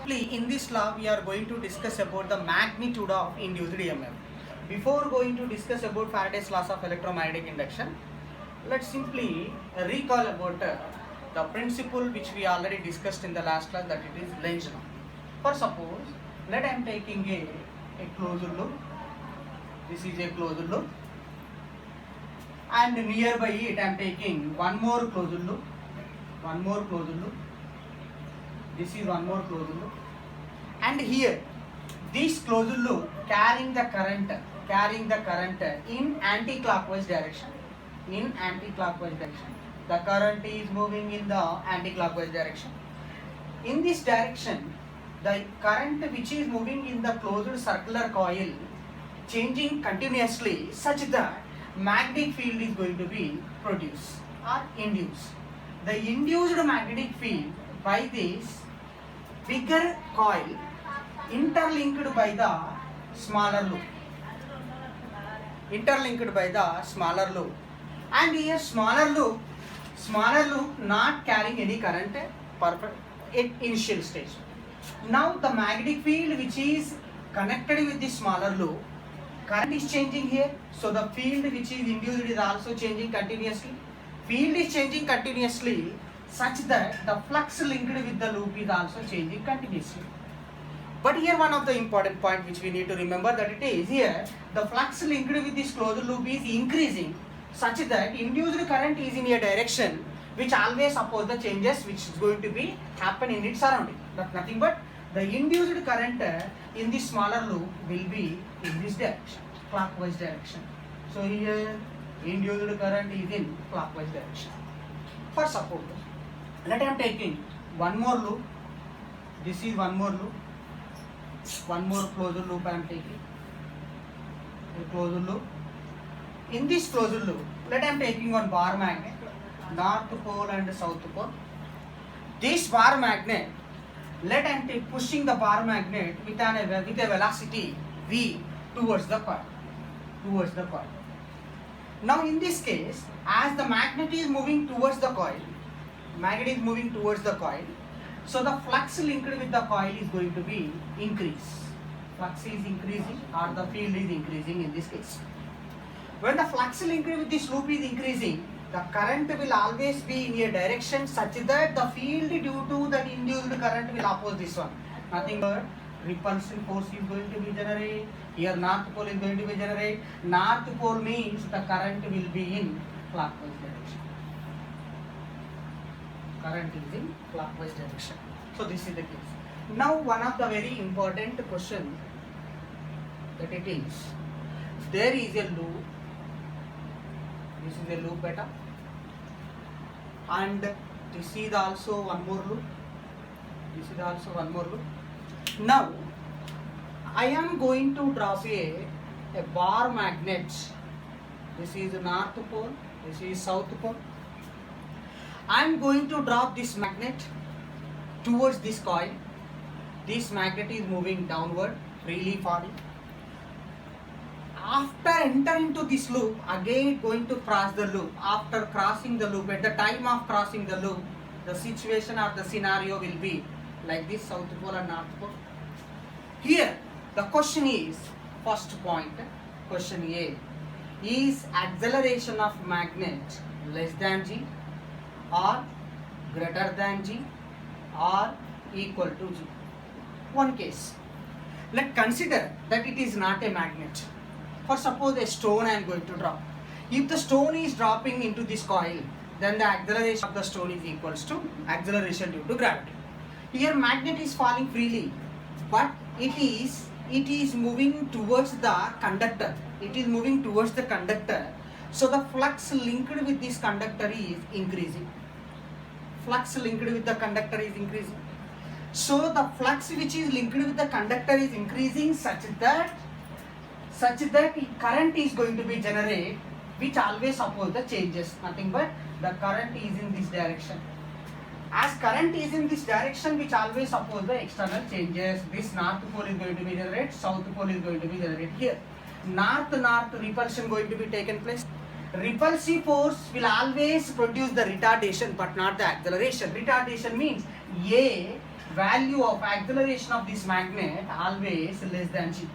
In this law, we are going to discuss about the magnitude of induced EMF. Before going to discuss about Faraday's laws of electromagnetic induction, let's simply recall about the principle which we already discussed in the last class, that it is Lenz law. For suppose, let I am taking a closed loop. This is a closed loop, and nearby it I am taking one more closed loop. This is one more closed loop, and here this closed loop carrying the current in anti-clockwise direction. The current is moving in the anti-clockwise direction. In this direction, the current which is moving in the closed circular coil changing continuously such that magnetic field is going to be produced or induced. The induced magnetic field by this bigger coil interlinked by the smaller loop. And here smaller loop not carrying any current perfect at initial stage. Now the magnetic field which is connected with the smaller loop, current is changing here, so the field which is induced is also changing continuously. Field is changing continuously such that the flux linked with the loop is also changing continuously. But here one of the important point which we need to remember, that it is here the flux linked with this closed loop is increasing such that induced current is in a direction which always oppose the changes which is going to be happen in its surrounding. But nothing but the induced current in this smaller loop will be in this direction, clockwise direction. So here induced current is in clockwise direction. For suppose, let I am taking one more loop. This is one more loop. One more closed loop I am taking. A closed loop. In this closed loop, let I am taking one bar magnet, north pole and south pole. This bar magnet, let I am pushing the bar magnet with a velocity v towards the coil. Now in this case, as the magnet is moving towards the coil, so the flux linked with the coil is going to be increase. Flux is increasing or the field is increasing in this case. When the flux linked with this loop is increasing, the current will always be in a direction such that the field due to that induced current will oppose this one. Nothing but repulsive force is going to be generated. Here north pole is going to be generated. North pole means the current will be in clockwise direction. So this is the case. Now one of the very important question that it is, there is a loop. This is a loop beta, and this is also one more loop. Now I am going to drop a bar magnet. This is north pole, this is south pole. I am going to drop this magnet towards this coil. This magnet is moving downward, freely falling. After entering into this loop, again going to cross the loop. After crossing the loop, at the time of crossing the loop, the situation or the scenario will be like this, south pole and north pole. Here the question is, first point, question A, is acceleration of magnet less than g or greater than g or equal to g? One case, let's consider that it is not a magnet. For suppose a stone I am going to drop. If the stone is dropping into this coil, then the acceleration of the stone is equals to acceleration due to gravity. Here magnet is falling freely, but it is moving towards the conductor. So the flux linked with this conductor is increasing. So the flux which is linked with the conductor is increasing such that current is going to be generated which always oppose the changes. Nothing but the current is in this direction. As current is in this direction which always oppose the external changes, this north pole is going to be generated, south pole is going to be generated here. North repulsion going to be taken place. Repulsive force will always produce the retardation but not the acceleration. Retardation means A value of acceleration of this magnet always less than g.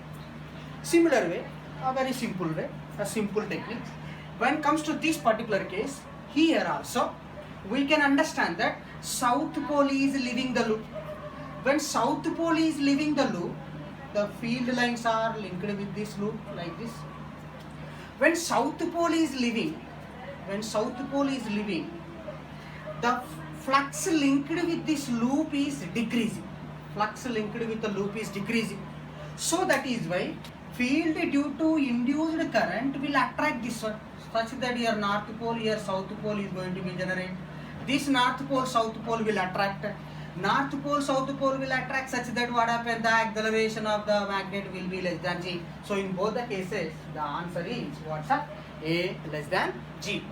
Similar way, a very simple way, a simple technique. When comes to this particular case, here also we can understand that south pole is leaving the loop. When south pole is leaving the loop, the field lines are linked with this loop like this. When south pole is leaving, the flux linked with this loop is decreasing. So that is why field due to induced current will attract this one, such that your north pole, your south pole is going to be generated. This north pole, south pole will attract. North pole, south pole will attract such that what happens? The acceleration of the magnet will be less than g. So in both the cases, the answer is what's up? A less than g.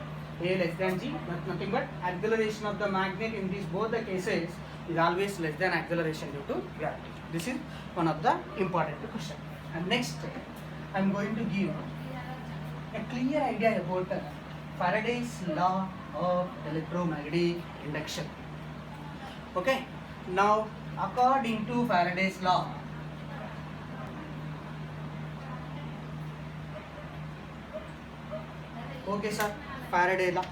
A less than g, nothing but acceleration of the magnet in these both the cases is always less than acceleration due to gravity. This is one of the important question. And next, I am going to give a clear idea about Faraday's law of electromagnetic induction. Okay, now according to Faraday's law, okay sir, Faraday's law.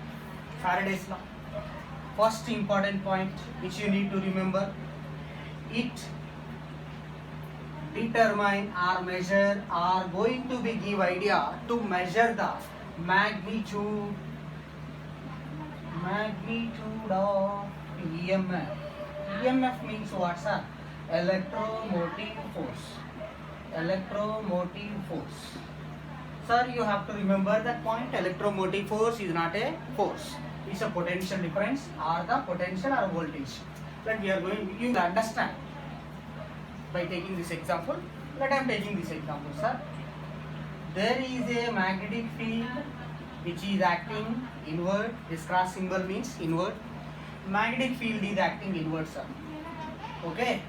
First important point which you need to remember, it determine or measure or going to be give idea to measure the magnitude of EMF. EMF means what sir? Electromotive force. Sir, you have to remember that point. Electromotive force is not a force. It's a potential difference or the potential or voltage. But we are going, you understand by taking this example. Let I am taking this example, sir. There is a magnetic field which is acting inward. This cross symbol means inward. Magnetic field is acting inward, sir. Okay,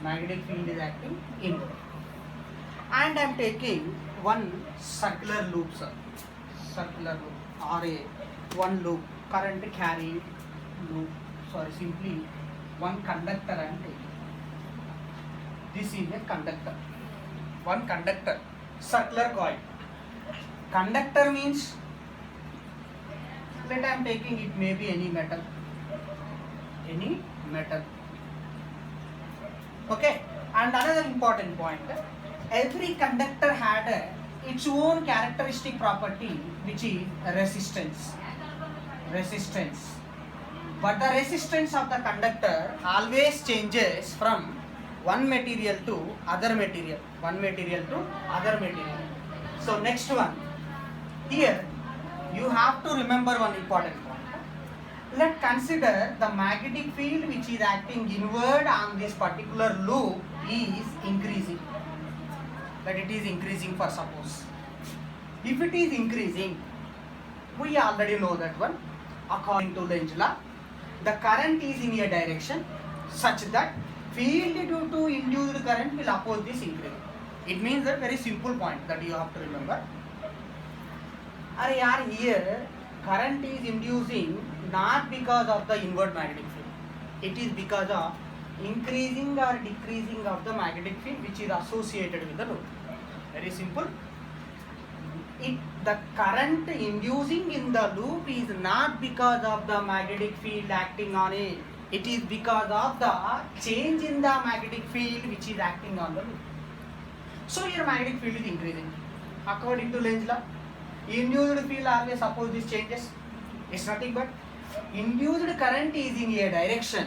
magnetic field is acting inward. And I am taking one circular loop, sir. Circular loop or a one loop, current carrying loop. Sorry, simply one conductor I am taking. This is a conductor. One conductor, circular coil. Conductor means, let I am taking it may be any metal. Okay, and another important point, every conductor had its own characteristic property which is resistance. But the resistance of the conductor always changes from one material to other material. So next one, here you have to remember one important point. Let's consider the magnetic field which is acting inward on this particular loop is increasing. That it is increasing for suppose. If it is increasing, we already know that one. According to Lenz's law, the current is in a direction such that field due to induced current will oppose this increase. It means that very simple point that you have to remember. Here current is inducing not because of the inward magnetic field. It is because of increasing or decreasing of the magnetic field which is associated with the loop. Very simple. The current inducing in the loop is not because of the magnetic field acting on it. It is because of the change in the magnetic field which is acting on the loop. So your magnetic field is increasing. According to Lenz's law, induced field always oppose these changes. It's nothing but induced current is in a direction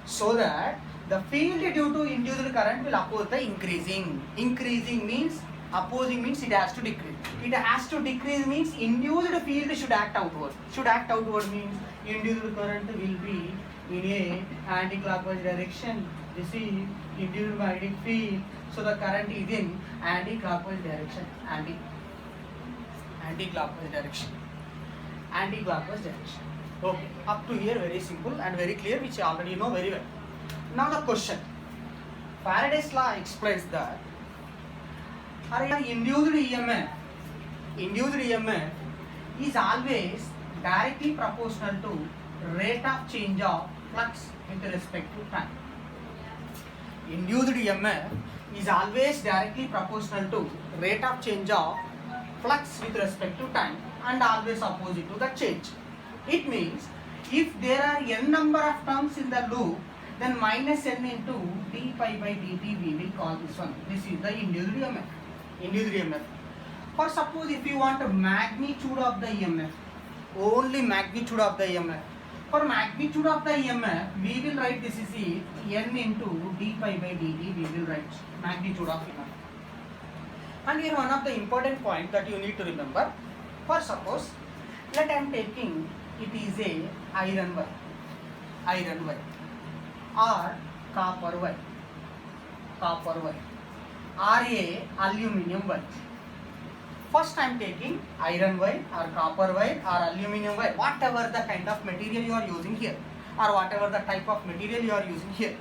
so that the field due to induced current will oppose the increasing. Increasing means, opposing means it has to decrease. It has to decrease means induced field should act outward. Should act outward means induced current will be in a anti-clockwise direction. This is induced magnetic field, so the current is in anti-clockwise direction. Anti-clockwise direction. Okay, up to here very simple and very clear, which you already know very well. Now the question. Faraday's law explains that induced EMF is always directly proportional to rate of change of flux with respect to time. induced EMF is always directly proportional to rate of change of flux with respect to time and always opposite to the change. It means if there are n number of terms in the loop, then minus n into d pi by dt we will call this one. This is the induced EMF. Induced EMF. For suppose if you want a magnitude of the EMF, only magnitude of the EMF. For magnitude of the EMF, we will write this is n into d pi by dt. We will write magnitude of EMF. And here one of the important point that you need to remember. For suppose, let I am taking it is a iron wire, or copper wire, or a aluminum wire. First I am taking iron wire or copper wire or aluminum wire, whatever the kind of material you are using here, or whatever the type of material you are using here.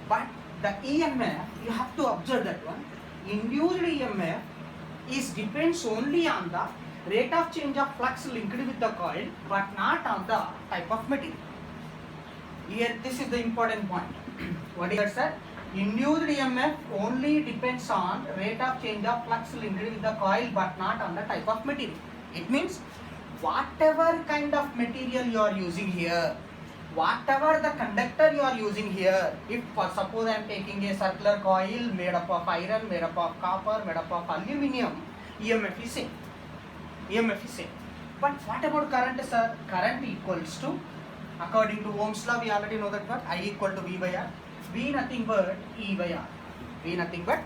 But the EMF, you have to observe that one. Induced EMF is depends only on the rate of change of flux linked with the coil, but not on the type of material. Here, this is the important point. What is that, sir? Induced EMF only depends on rate of change of flux linked with the coil, but not on the type of material. It means whatever kind of material you are using here, whatever the conductor you are using here, if for suppose I am taking a circular coil made up of iron, made up of copper, made up of aluminum, EMF is same. EMF is same. But what about current, sir? Current equals to, according to Ohm's law, we already know that what? I equal to V by R. V nothing but E by R. V nothing but,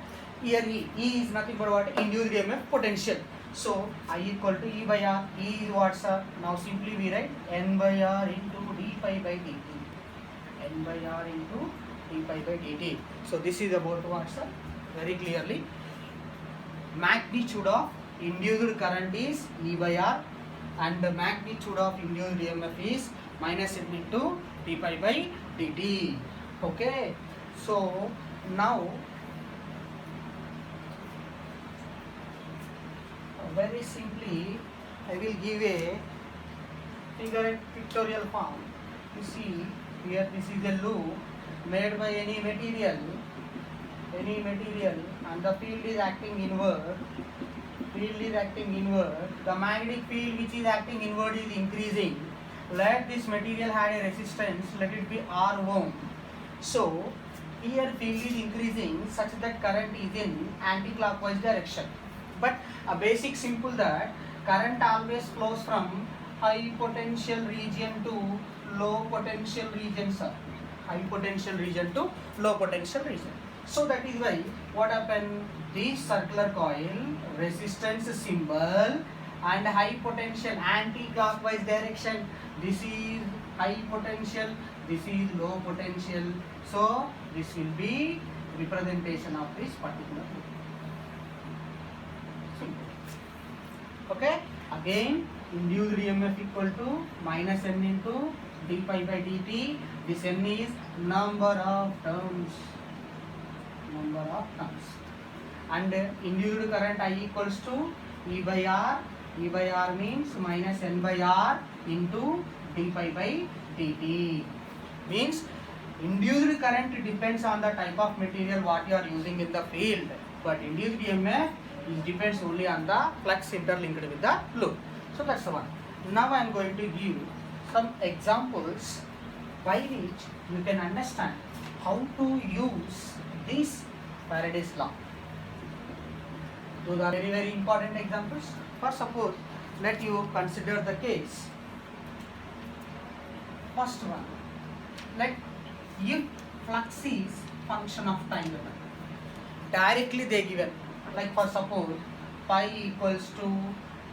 here E. E is nothing but what? Induced EMF potential. So I equal to E by R. E is what, sir? Now simply we write N by R into d pi by dt. N by R into d pi by dt. So this is about what, sir? Very clearly. Magnitude of induced current is E by R, and the magnitude of induced EMF is minus n into d pi by dt. Okay, so now very simply I will give a pictorial form. You see here, this is a loop made by any material, and the field is acting inward. The magnetic field which is acting inward is increasing. Let this material have a resistance, let it be R ohm. So here field is increasing such that current is in anti-clockwise direction. But a basic simple that current always flows from high potential region to low potential region, sir. High potential region to low potential region. So that is why what happened? This circular coil, resistance symbol and high potential anti-clockwise direction. This is high potential, this is low potential. So this will be representation of this particular loop. Simple. Okay. Again, induced EMF equal to minus n into d pi by dt. This n is number of turns. And induced current I equals to E by R. E by R means minus n by R into d pi by dt. Means induced current depends on the type of material what you are using in the field, but induced EMF depends only on the flux interlinked with the loop. So that's the one. Now I am going to give some examples by which you can understand how to use this Faraday's law. Those are very, very important examples. For suppose, let you consider the case. First one, let if flux is function of time limit, directly they given, like for suppose pi equals to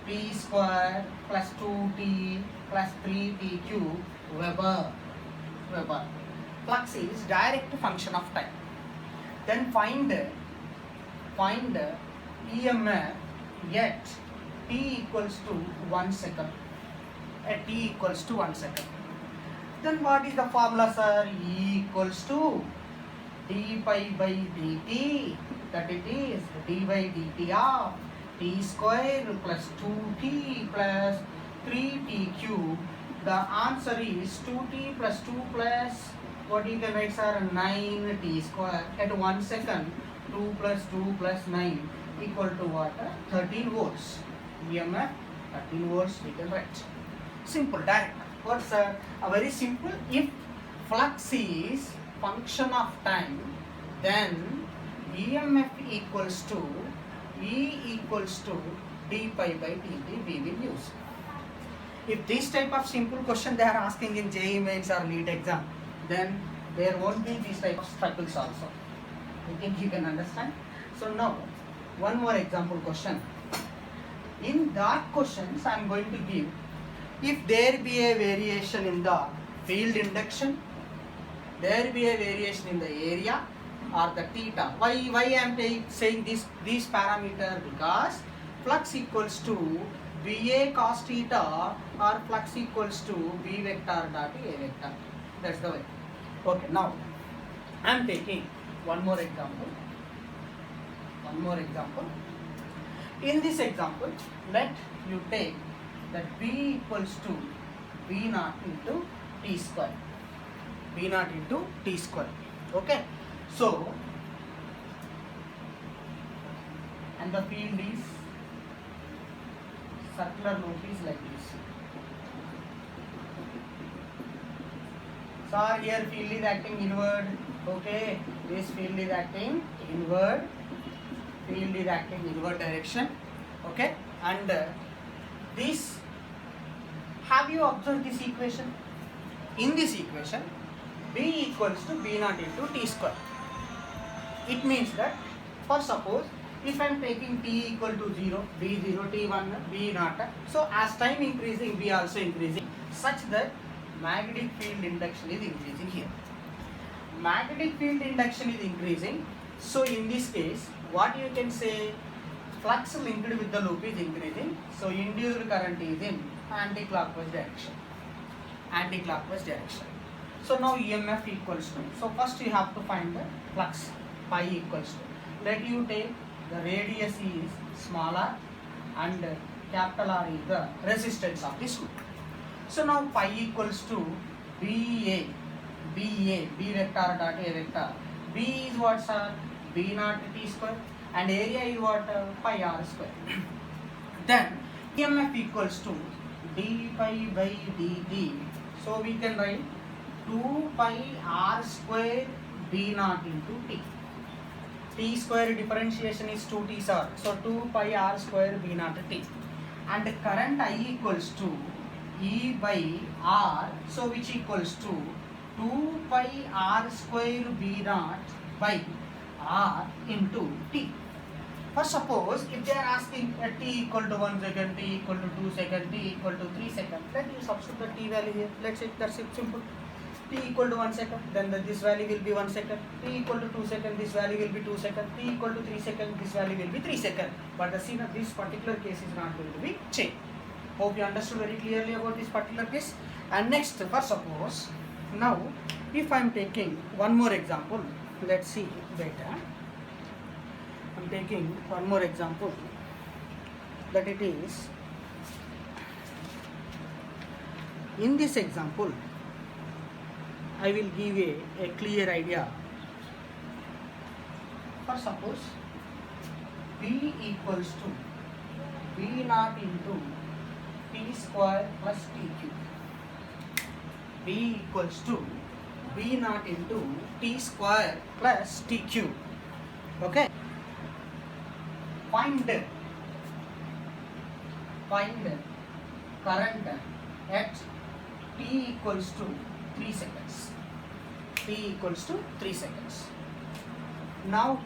p square plus 2t plus 3t cube Weber. Flux is direct function of time. Then find EMF at t equals to 1 second. At t equals to 1 second. Then what is the formula, sir? E equals to d pi by dt, that it is d by dt of t square plus 2t plus 3t cube. The answer is 2t plus 2 plus what you can write, sir? 9 t square. At 1 second, 2 plus 2 plus 9 equal to what? 13 volts. EMF 13 volts we can write. Simple, direct. What's a very simple? If flux is function of time, then EMF equals to E equals to d pi by dt we will use. If this type of simple question they are asking in JEE mains or NEET exam, then there won't be these type of struggles also. I think you can understand. So now, one more example question. In that questions I am going to give, if there be a variation in the field induction, there be a variation in the area or the theta. Why I am saying these parameter? Because flux equals to VA cos theta or flux equals to V vector dot A vector. That's the way. Okay, now I am taking one more example. In this example, let you take that V equals to V naught into T square. V naught into T square. Okay. So, and the field is circular loop is like this. So here field is acting inward. Okay, this field is acting inward. Field is acting inward direction. Okay, and this. Have you observed this equation? In this equation, B equals to B naught into T square. It means that, for suppose, if I am taking T equal to 0, B0, T1, B naught, so as time increasing, B also increasing, such that magnetic field induction is increasing here. Magnetic field induction is increasing, so in this case, what you can say, flux linked with the loop is increasing, so induced current is in anti-clockwise direction. So now EMF equals to, so first you have to find the flux, pi equals to, let you take the radius is smaller and capital R is the resistance of this loop. So now pi equals to B vector dot A vector. B is what, sir? B naught T square, and area is what? Pi R square. Then EMF equals to d pi by dt. So we can write 2 pi R square B naught into T. T square differentiation is 2t, sir. So 2 pi R square B naught T. And current I equals to E by R, so which equals to 2 pi R square B naught by R into T. For suppose if they are asking T equal to 1 second, T equal to 2 seconds, T equal to 3 seconds, then you substitute the T value here. Let's say that's it, simple. T equal to 1 second, then this value will be 1 second. T equal to 2 seconds, this value will be 2 seconds. T equal to 3 seconds, this value will be 3 seconds. But the scene of this particular case is not going to be changed. Hope you understood very clearly about this particular case. And next, for suppose, now if I am taking one more example, let's see better. I am taking one more example, that it is, in this example, I will give a clear idea. For suppose, B equals to B naught into T square plus TQ. B equals to B naught into T square plus TQ. Okay. Find current at T equals to 3 seconds. T equals to 3 seconds. Now,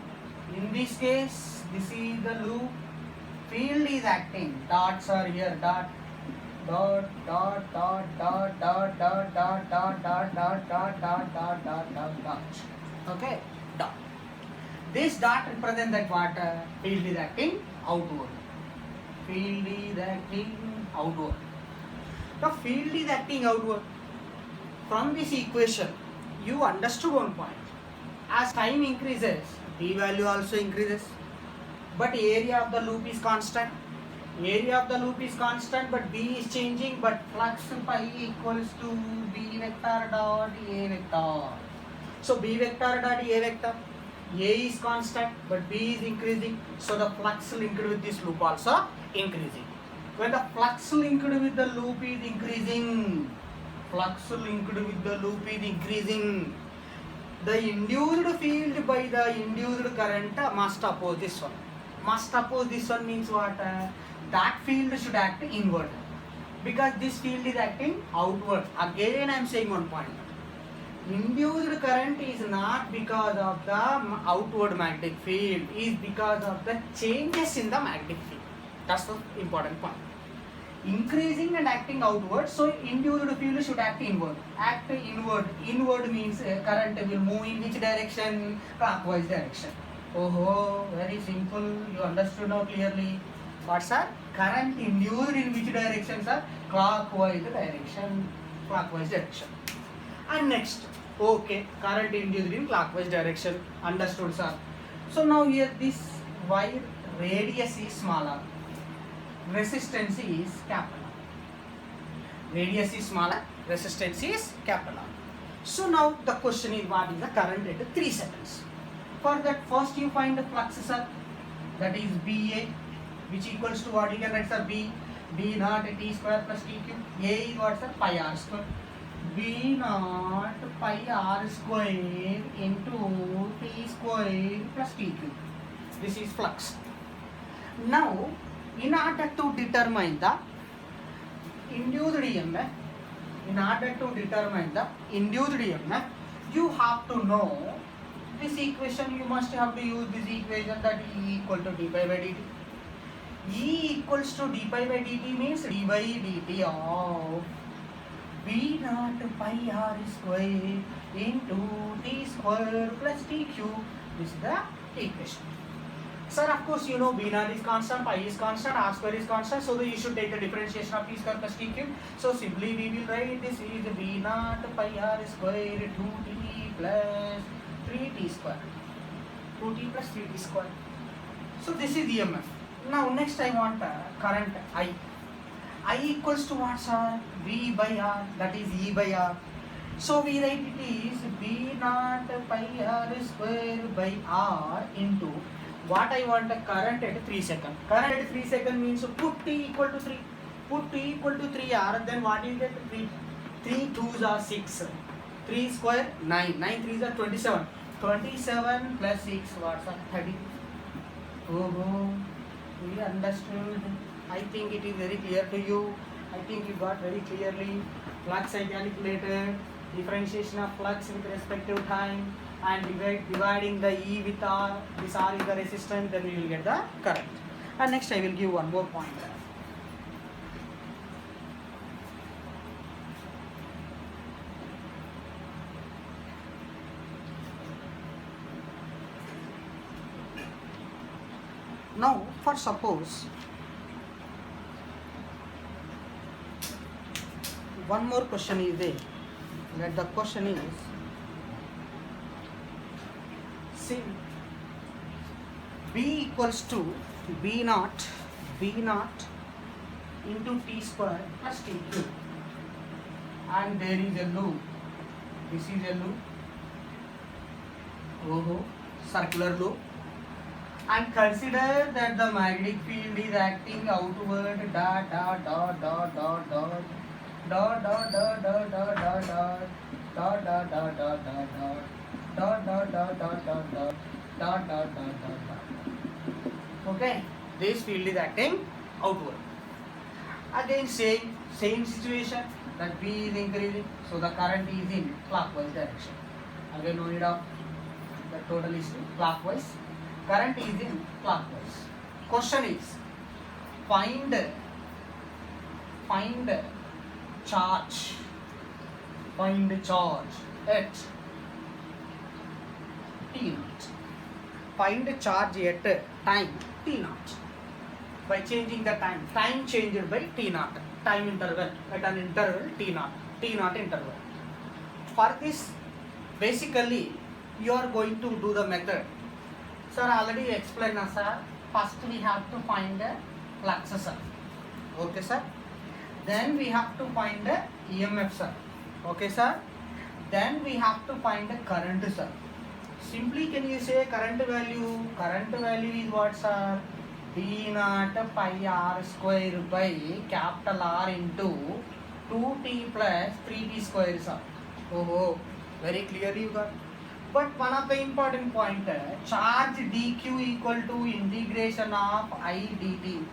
in this case, this is the loop. Field is acting. Dots are here. Dot. Dot. Dot. Dot. Dot. Dot. Dot. Dot. Dot. Dot. Dot. Dot. Dot. Dot. Dot. Dot. Dot. Okay. Dot. This dot represents that what? Field is acting outward. Field is acting outward. The field is acting outward. From this equation, you understood one point. As time increases, D value also increases. But area of the loop is constant. Area of the loop is constant, but B is changing. But flux pi equals to B vector dot A vector. So B vector dot A vector, A is constant but B is increasing, so the flux linked with this loop also increasing. When the flux linked with the loop is increasing, flux linked with the loop is increasing, the induced field by the induced current must oppose this one. Must oppose this one means what? That field should act inward, because this field is acting outward. Again I am saying one point. Induced current is not because of the outward magnetic field, is because of the changes in the magnetic field. That's the important point. Increasing and acting outward, so induced field should act inward. Act inward. Inward means current will move in which direction? Clockwise direction. Oh, very simple. You understood now clearly. What, sir? Current induced in which direction, sir? Clockwise direction. Clockwise direction. And next, okay, current induced in clockwise direction. Understood, sir? So now here this wire radius is smaller, resistance is capital. Radius is smaller, resistance is capital. So now the question is, what is the current at 3 seconds? For that, first you find the flux, sir, that is BA, which equals to what? You can write, sir, B naught T square plus T cube. A is what, sir? Pi r square. B naught pi r square into T square plus T cube. This is flux. Now, in order to determine the induced EMF, you have to know this equation. You must have to use this equation, that E equal to d pi by dt. E equals to d pi by dt means d by dt of B naught pi r square into T square plus T cube. This is the equation. Sir, of course you know B naught is constant, pi is constant, r square is constant, so you should take the differentiation of T square plus T cube. So simply we will write this is B naught pi r square 2T plus 3T square. 2T plus 3T square. So this is EMF. Now next I want current I. I equals to what, sir? V by R, that is E by R. So we write it is B naught pi r square by R into what I want, the current at 3 seconds. Current at 3 seconds means put T equal to 3. Put T equal to 3 R, then what you get? 3 2s are 6. 3 square 9. 9 3s are 27. 27 plus 6 what's 30. Oh, we understood. I think it is very clear to you. I think you got very clearly. Flux I calculated, differentiation of flux with respect to time, and dividing the E with R. This R is the resistance, then we will get the current. And next I will give one more point. Now, for suppose one more question is there. That the question is, see, B equals to B naught into T square plus T cube, and there is a loop. This is a loop. Circular loop. And consider that the magnetic field is acting outward. Dot dot dot dot dot dot. Dot dot dot dot dot dot dot dot dot dot dot dot dot dot dot dot dot dot dot. Okay, this field is acting outward. Again same situation, that B is increasing, so the current is in clockwise direction. Again no need of the total is clockwise. Current is in clockwise. Question is, find charge at T naught. Find charge at time T naught by changing the time. Time changed by T naught. Time interval at an interval T naught interval. For this, basically you are going to do the method. Sir, already explained, sir. First we have to find the flux, sir. Okay, sir. Then we have to find the EMF, sir. Okay, sir. then we have to find the current, sir. Simply can you say current value? Current value is what, sir? V naught pi r square by capital R into 2t plus 3t square, sir. Oh, very clearly you got. But one of the important point, charge dq equal to integration of I dt,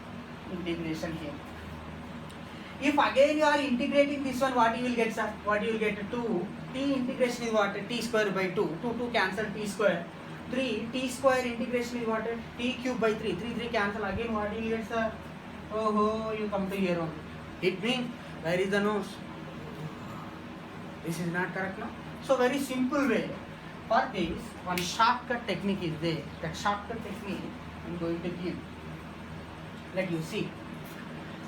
integration here. If again you are integrating this one, what you will get, sir? What you will get? 2 t integration is what? T square by 2. 2 cancel t square. 3 t square integration is what? T cube by 3. 3 cancel. Again what you will get, sir? Oh, you come to here only. It means where is the nose? This is not correct now. So very simple way. For this, one shortcut technique is there. That shortcut technique I am going to give. Let you see.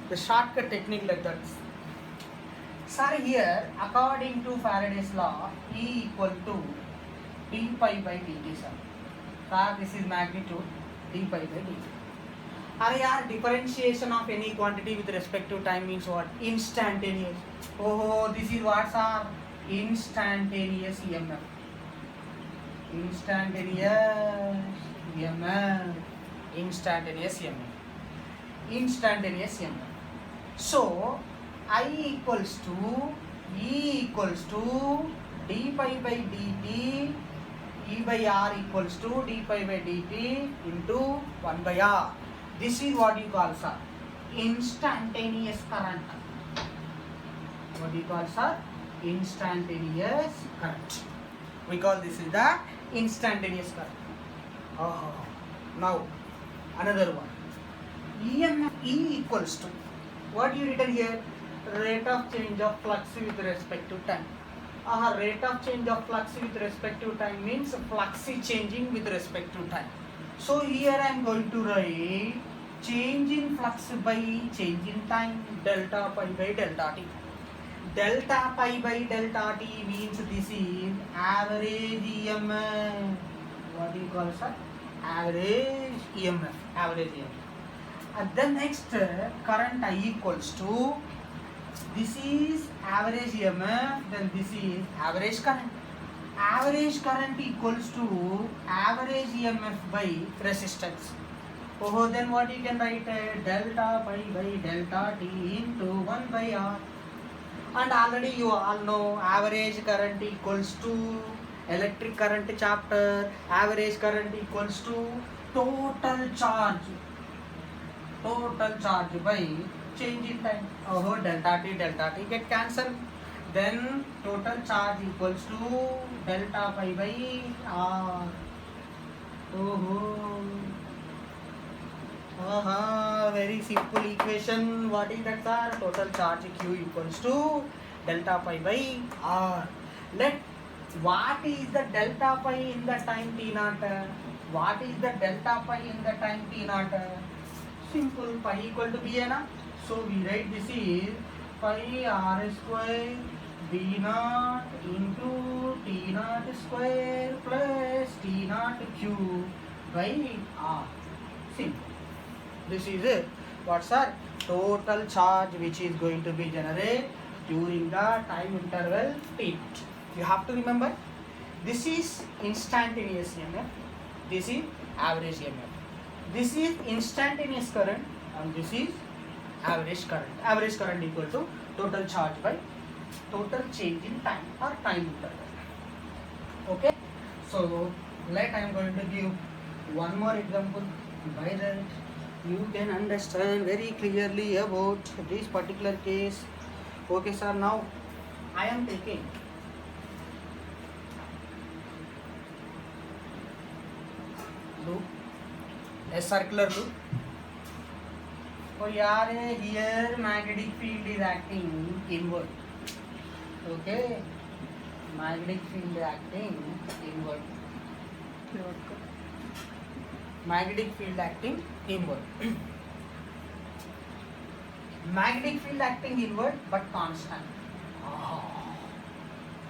The shortcut technique like that. Sir, here according to Faraday's law, E equal to d pi by dt, sir. Sir, this is magnitude d pi by dt. Are yaar, differentiation of any quantity with respect to time means what? Instantaneous. Oh, this is what, sir? Instantaneous EMF. Instantaneous EMF. Instantaneous EMF. Instantaneous EMF. So, I equals to E equals to d pi by dt, E by R equals to d pi by dt into 1 by R. This is what you call, sir, instantaneous current. What do you call, sir? Instantaneous current. We call this is the instantaneous current. Oh, now another one. EMF E equals to what you written here? Rate of change of flux with respect to time. Rate of change of flux with respect to time means flux is changing with respect to time. So here I am going to write change in flux by change in time, delta pi by delta t. Delta pi by delta t means this is average EMF. What do you call, sir? Average EMF. Average EMF. And then next current I equals to, this is average EMF, then this is average current. Average current equals to average EMF by resistance. Oh, then what you can write? Delta pi by delta t into 1 by R. And already you all know average current equals to electric current chapter. Average current equals to total charge. Total charge by change in time. Oh, delta t get cancelled. Then total charge equals to delta pi by R. Very simple equation. What is that, sir? Total charge Q equals to delta pi by R. What is the delta pi in the time t naught? What is the delta pi in the time t naught? Simple, pi equal to B, na? So we write this is pi R square B naught into T naught square plus T naught Q by R. Simple. This is it. What's our total charge which is going to be generated during the time interval t. You have to remember, this is instantaneous EMF, this is average EMF. This is instantaneous current and this is average current. Average current equal to total charge by total change in time or time interval. Okay. So I am going to give one more example. By that you can understand very clearly about this particular case. Okay, sir. Now I am taking loop, a circular loop. Oh, here magnetic field is acting inward. Okay, magnetic field acting inward. Magnetic field acting inward. Magnetic field acting inward but constant.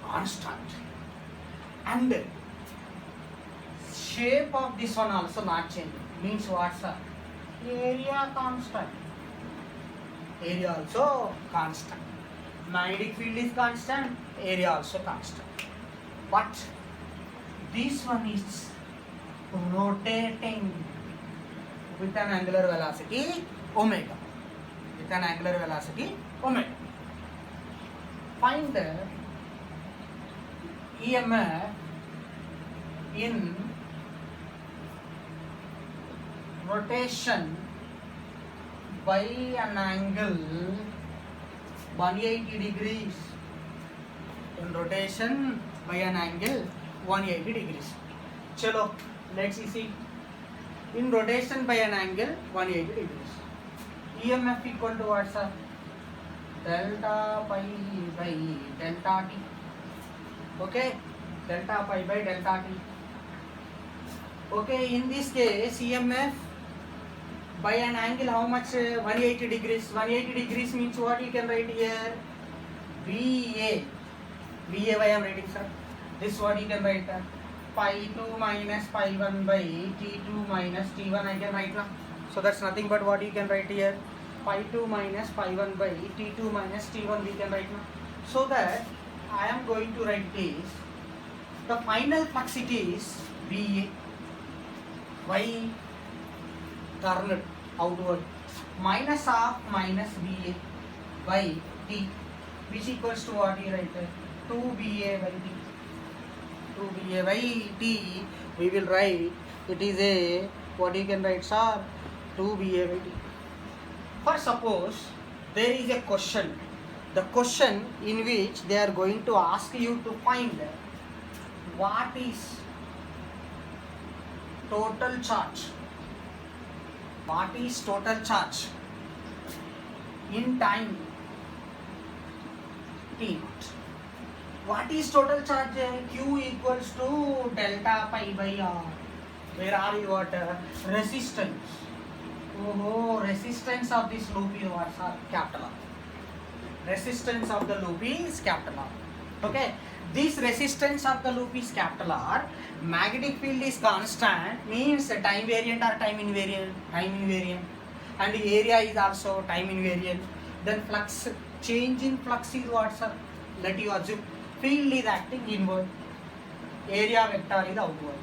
Constant. And shape of this one also not changing. Means what, sir? Area constant. Area also constant. Magnetic field is constant. Area also constant. but this one is rotating with an angular velocity omega. With an angular velocity omega. Find the EMF in rotation by an angle 180 degrees. In rotation by an angle 180 degrees. Chalo, let's see. In rotation by an angle 180 degrees. EMF equal to what, sir? Delta pi by delta t. Okay, delta pi by delta t. Okay, in this case, EMF by an angle how much? 180 degrees. 180 degrees means what you can write here? VA. VA why I am writing, sir? This what you can write? Pi 2 minus pi 1 by T2 minus T1 I can write now. So that's nothing but what you can write here. Pi 2 minus pi 1 by T2 minus T1 we can write now. So that I am going to write this. The final flux it is VA. Why turned outward? Minus of minus VA by T, which equals to what you write there? 2VA by T. 2VA by T, we will write it is a, what you can write, sir? 2VA by T. For suppose there is a question, the question in which they are going to ask you to find what is total charge. What is total charge in time t naught? What is total charge? Q equals to delta pi by R. Where are you at? Resistance. Oh, resistance of this loop is what, sir? Capital R. Resistance of the loop is capital R. Okay. This resistance of the loop is capital R. Magnetic field is constant, means time variant or time invariant? Time invariant. And the area is also time invariant. Then flux, change in flux is what, sir? Let you assume field is acting inward. Area vector is outward.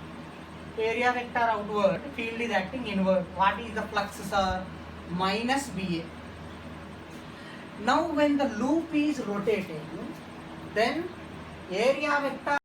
Area vector outward, field is acting inward. What is the flux, sir? Minus BA. Now when the loop is rotating, then area vector